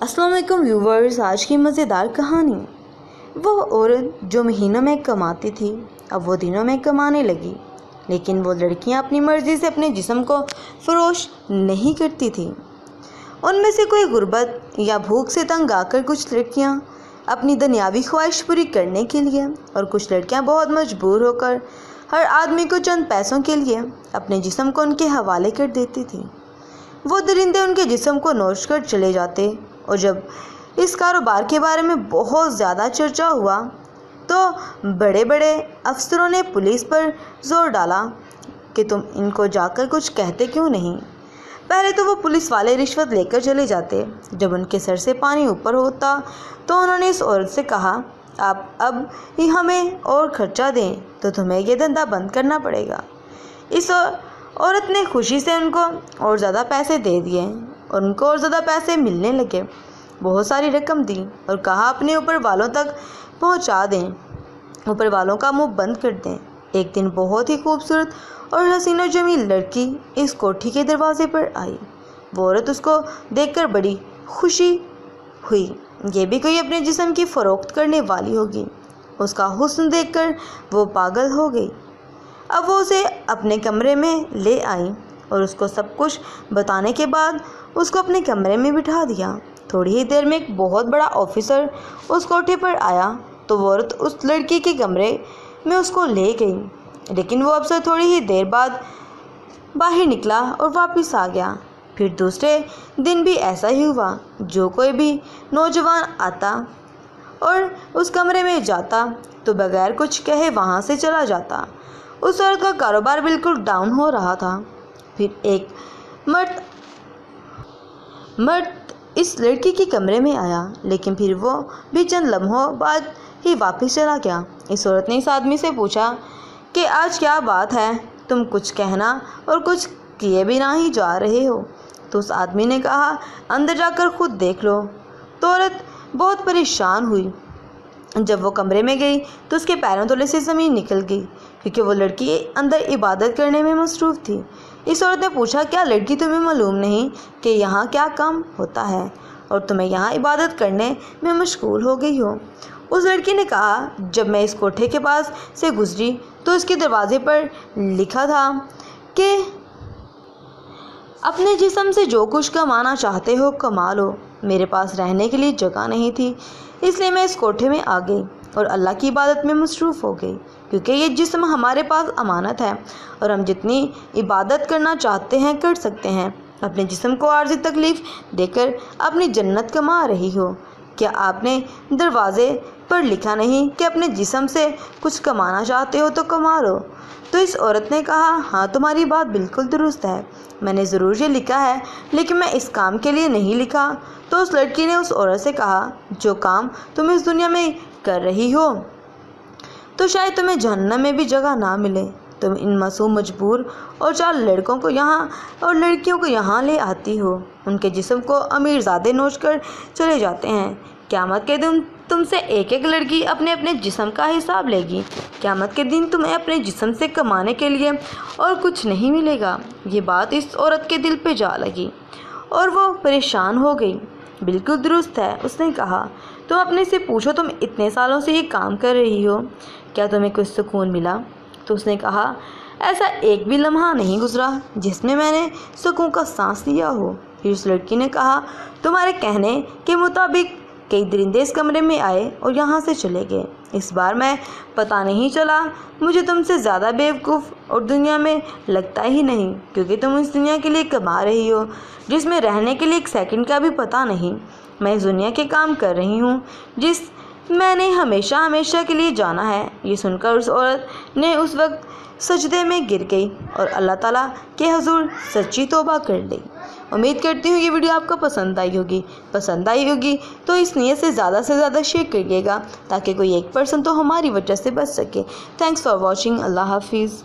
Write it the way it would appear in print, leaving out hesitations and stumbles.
السلام علیکم ویورز، آج کی مزیدار کہانی۔ وہ عورت جو مہینوں میں کماتی تھی اب وہ دنوں میں کمانے لگی، لیکن وہ لڑکیاں اپنی مرضی سے اپنے جسم کو فروش نہیں کرتی تھیں۔ ان میں سے کوئی غربت یا بھوک سے تنگ آ کر کچھ لڑکیاں اپنی دنیاوی خواہش پوری کرنے کے لیے، اور کچھ لڑکیاں بہت مجبور ہو کر ہر آدمی کو چند پیسوں کے لیے اپنے جسم کو ان کے حوالے کر دیتی تھیں۔ وہ درندے ان کے جسم کو نوچ کر چلے جاتے، اور جب اس کاروبار کے بارے میں بہت زیادہ چرچا ہوا تو بڑے بڑے افسروں نے پولیس پر زور ڈالا کہ تم ان کو جا کر کچھ کہتے کیوں نہیں۔ پہلے تو وہ پولیس والے رشوت لے کر چلے جاتے، جب ان کے سر سے پانی اوپر ہوتا تو انہوں نے اس عورت سے کہا، آپ اب ہی ہمیں اور خرچہ دیں تو تمہیں یہ دھندا بند کرنا پڑے گا۔ اس عورت نے خوشی سے ان کو اور زیادہ پیسے دے دیے، اور ان کو اور زیادہ پیسے ملنے لگے۔ بہت ساری رقم دی اور کہا اپنے اوپر والوں تک پہنچا دیں، اوپر والوں کا منہ بند کر دیں۔ ایک دن بہت ہی خوبصورت اور حسین و جمیل لڑکی اس کوٹھی کے دروازے پر آئی۔ وہ عورت اس کو دیکھ کر بڑی خوشی ہوئی، یہ بھی کوئی اپنے جسم کی فروخت کرنے والی ہوگی۔ اس کا حسن دیکھ کر وہ پاگل ہو گئی۔ اب وہ اسے اپنے کمرے میں لے آئی اور اس کو سب کچھ بتانے کے بعد اس کو اپنے کمرے میں بٹھا دیا۔ تھوڑی ہی دیر میں ایک بہت بڑا آفیسر اس کوٹھے پر آیا تو وہ عورت اس لڑکی کے کمرے میں اس کو لے گئی، لیکن وہ افسر تھوڑی ہی دیر بعد باہر نکلا اور واپس آ گیا۔ پھر دوسرے دن بھی ایسا ہی ہوا۔ جو کوئی بھی نوجوان آتا اور اس کمرے میں جاتا تو بغیر کچھ کہے وہاں سے چلا جاتا۔ اس عورت کا کاروبار بالکل ڈاؤن ہو رہا تھا۔ پھر ایک مرد اس لڑکی کے کمرے میں آیا، لیکن پھر وہ بھی چند لمحوں بعد ہی واپس چلا گیا۔ اس عورت نے اس آدمی سے پوچھا کہ آج کیا بات ہے، تم کچھ کہنا اور کچھ کیے بنا ہی جا رہے ہو؟ تو اس آدمی نے کہا، اندر جا کر خود دیکھ لو۔ تو عورت بہت پریشان ہوئی۔ جب وہ کمرے میں گئی تو اس کے پیروں تلے سے زمین نکل گئی، کیونکہ وہ لڑکی اندر عبادت کرنے میں مصروف تھی۔ اس عورت نے پوچھا، کیا لڑکی تمہیں معلوم نہیں کہ یہاں کیا کام ہوتا ہے اور تمہیں یہاں عبادت کرنے میں مشغول ہو گئی ہو؟ اس لڑکی نے کہا، جب میں اس کوٹھے کے پاس سے گزری تو اس کے دروازے پر لکھا تھا کہ اپنے جسم سے جو کچھ کمانا چاہتے ہو کما لو۔ میرے پاس رہنے کے لیے جگہ نہیں تھی، اس لیے میں اس کوٹھے میں آ گئی اور اللہ کی عبادت میں مصروف ہو گئی، کیونکہ یہ جسم ہمارے پاس امانت ہے اور ہم جتنی عبادت کرنا چاہتے ہیں کر سکتے ہیں۔ اپنے جسم کو عارضی تکلیف دے کر اپنی جنت کما رہی ہو۔ کیا آپ نے دروازے پر لکھا نہیں کہ اپنے جسم سے کچھ کمانا چاہتے ہو تو کما لو؟ تو اس عورت نے کہا، ہاں تمہاری بات بالکل درست ہے، میں نے ضرور یہ لکھا ہے، لیکن میں اس کام کے لیے نہیں لکھا۔ تو اس لڑکی نے اس عورت سے کہا، جو کام تم اس دنیا میں کر رہی ہو تو شاید تمہیں جہنم میں بھی جگہ نہ ملے۔ تم ان معصوم مجبور اور 4 لڑکوں کو یہاں اور لڑکیوں کو یہاں لے آتی ہو، ان کے جسم کو امیر زادے نوچ کر چلے جاتے ہیں۔ قیامت کے دن تم سے ایک ایک لڑکی اپنے اپنے جسم کا حساب لے گی۔ قیامت کے دن تمہیں اپنے جسم سے کمانے کے لیے اور کچھ نہیں ملے گا۔ یہ بات اس عورت کے دل پہ جا لگی اور وہ پریشان ہو گئی۔ بالکل درست ہے، اس نے کہا، تم اپنے سے پوچھو، تم اتنے سالوں سے یہ کام کر رہی ہو، کیا تمہیں کچھ سکون ملا؟ تو اس نے کہا، ایسا ایک بھی لمحہ نہیں گزرا جس میں نے سکون کا سانس لیا ہو۔ پھر اس لڑکی نے کہا، تمہارے کہنے کے مطابق کئی درندے اس کمرے میں آئے اور یہاں سے چلے گئے۔ اس بار میں پتہ نہیں چلا، مجھے تم سے زیادہ بیوقوف اور دنیا میں لگتا ہی نہیں، کیونکہ تم اس دنیا کے لیے کما رہی ہو جس میں رہنے کے لیے ایک سیکنڈ کا بھی پتہ نہیں۔ میں اس دنیا کے کام کر رہی ہوں جس میں نے ہمیشہ کے لیے جانا ہے۔ یہ سن کر اس عورت نے اس وقت سجدے میں گر گئی اور اللہ تعالیٰ کے حضور سچی توبہ کر لی۔ امید کرتی ہوں یہ ویڈیو آپ کو پسند آئی ہوگی تو اس نیت سے زیادہ شیئر کریے گا تاکہ کوئی ایک پرسن تو ہماری وجہ سے بچ سکے۔ Thanks for watching. اللہ حافظ۔